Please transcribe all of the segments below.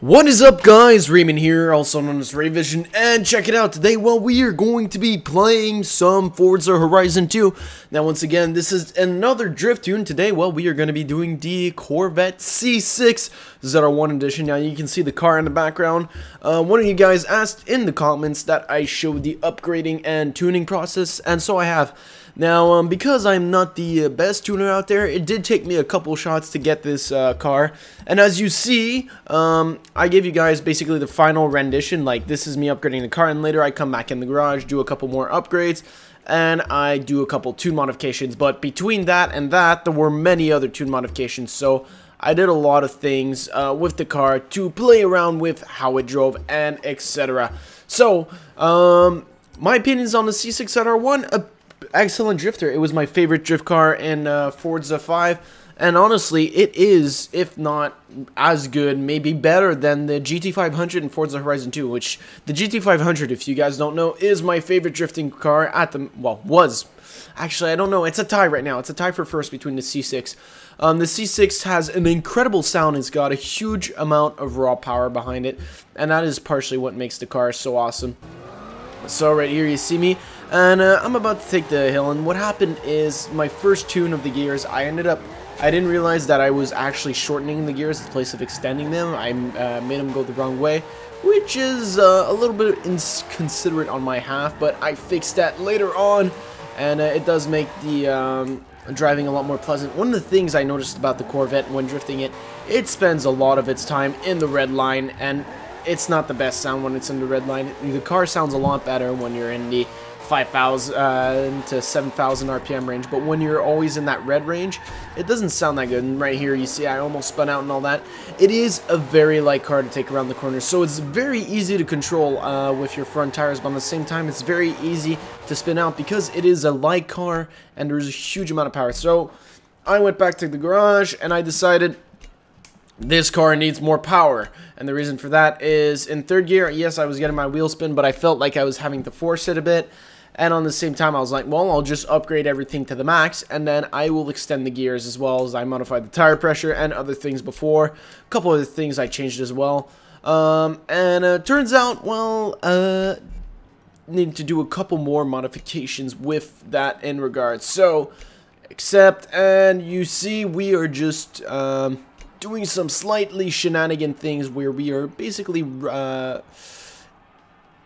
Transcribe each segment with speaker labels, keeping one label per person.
Speaker 1: What is up, guys? Raymond here, also known as Rayvision, and check it out. Today, well, we are going to be playing some Forza Horizon 2. Now, once again, this is another drift tune. Today, well, we are going to be doing the Corvette C6 ZR1 edition. Now, you can see the car in the background. One of you guys asked in the comments that I showed the upgrading and tuning process, and so I have. Now, because I'm not the best tuner out there, it did take me a couple shots to get this car. And as you see, I gave you guys basically the final rendition. Like, this is me upgrading the car, and later I come back in the garage, do a couple more upgrades, and I do a couple tune modifications. But between that and that, there were many other tune modifications. So I did a lot of things with the car to play around with how it drove and etc. So, my opinions on the C6 ZR1, excellent drifter. It was my favorite drift car in Forza 5, and honestly, it is, if not as good, maybe better than the GT500 in Forza Horizon 2, which the GT500, if you guys don't know, is my favorite drifting car at the, well, was. Actually, I don't know. It's a tie right now. It's a tie for first between the C6. The C6 has an incredible sound. It's got a huge amount of raw power behind it, and that is partially what makes the car so awesome. So right here you see me, and I'm about to take the hill, and what happened is my first tune of the gears, I didn't realize that I was actually shortening the gears in place of extending them. I made them go the wrong way, which is a little bit inconsiderate on my half, but I fixed that later on, and it does make the driving a lot more pleasant. One of the things I noticed about the Corvette when drifting it, it spends a lot of its time in the red line, and it's not the best sound when it's in the red line. The car sounds a lot better when you're in the 5,000 to 7,000 RPM range, but when you're always in that red range, it doesn't sound that good. And right here, you see I almost spun out and all that. It is a very light car to take around the corners, so it's very easy to control with your front tires, but at the same time, it's very easy to spin out because it is a light car and there's a huge amount of power. So I went back to the garage and I decided this car needs more power, and the reason for that is in third gear, yes, I was getting my wheel spin, but I felt like I was having to force it a bit, and on the same time I was like, well, I'll just upgrade everything to the max, and then I will extend the gears as well as I modified the tire pressure and other things before. A couple other things I changed as well, and turns out, well, need to do a couple more modifications with that in regards. So, and you see we are just doing some slightly shenanigan things where we are basically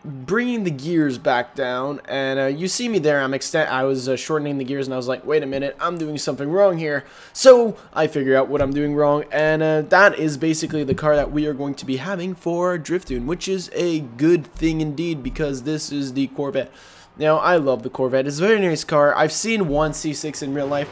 Speaker 1: bringing the gears back down, and you see me there. I was shortening the gears, and I was like, wait a minute, I'm doing something wrong here. So I figure out what I'm doing wrong, and that is basically the car that we are going to be having for Drift Tune, which is a good thing indeed because this is the Corvette. Now, I love the Corvette. It's a very nice car. I've seen one C6 in real life.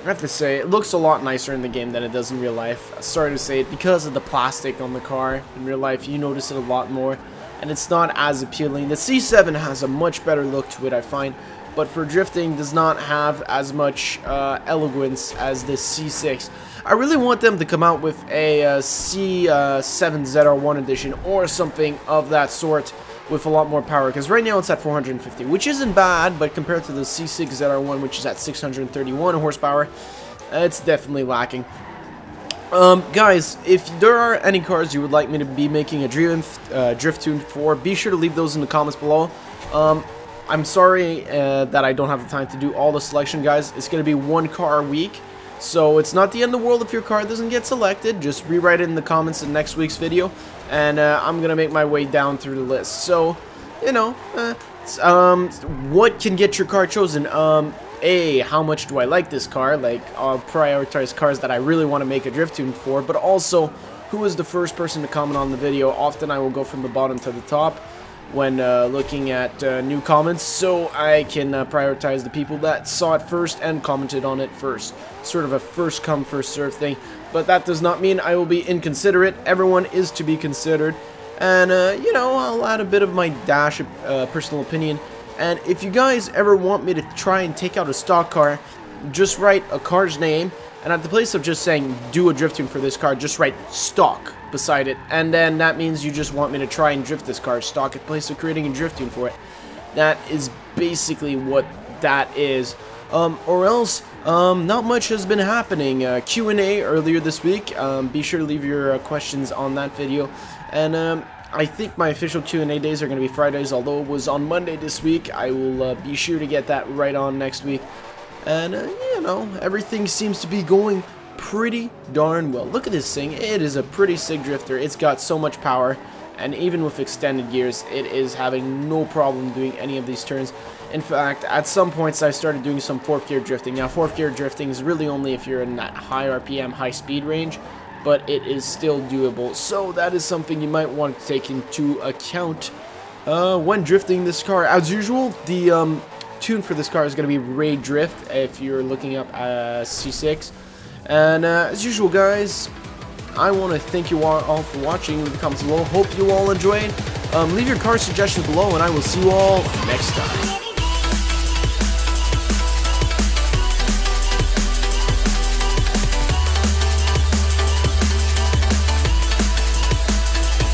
Speaker 1: I have to say, it looks a lot nicer in the game than it does in real life. Sorry to say it, because of the plastic on the car. In real life, you notice it a lot more, and it's not as appealing. The C7 has a much better look to it, I find, but for drifting, does not have as much elegance as the C6. I really want them to come out with a C7 ZR1 edition or something of that sort, with a lot more power, because right now it's at 450, which isn't bad, but compared to the C6 ZR1, which is at 631 horsepower, it's definitely lacking. Guys, if there are any cars you would like me to be making a drift tune for, be sure to leave those in the comments below. I'm sorry that I don't have the time to do all the selection, guys. It's going to be one car a week, so it's not the end of the world if your car doesn't get selected. Just rewrite it in the comments in next week's video, and I'm going to make my way down through the list. So, you know, what can get your car chosen? How much do I like this car? Like, I'll prioritize cars that I really want to make a drift tune for, but also, who is the first person to comment on the video? Often I will go from the bottom to the top when looking at new comments, so I can prioritize the people that saw it first and commented on it first. Sort of a first come, first serve thing, but that does not mean I will be inconsiderate. Everyone is to be considered, and you know, I'll add a bit of my dash of personal opinion. And if you guys ever want me to try and take out a stock car, just write a car's name, and at the place of just saying do a drift tune for this car, just write stock beside it, and then that means you just want me to try and drift this car stock at the place of creating a drift tune for it. That is basically what that is. Or else, not much has been happening. Q&A earlier this week. Be sure to leave your questions on that video. And I think my official Q&A days are going to be Fridays, although it was on Monday this week. I will be sure to get that right on next week. And, you know, everything seems to be going pretty darn well. Look at this thing. It is a pretty sick drifter. It's got so much power, and even with extended gears, it is having no problem doing any of these turns. In fact, at some points, I started doing some 4th gear drifting. Now, 4th gear drifting is really only if you're in that high RPM, high speed range, but it is still doable. So that is something you might want to take into account when drifting this car. As usual, the tune for this car is going to be Ray Drift if you're looking up C6. And as usual, guys, I want to thank you all for watching. Leave the comments below. Hope you all enjoyed. Leave your car suggestions below, and I will see you all next time.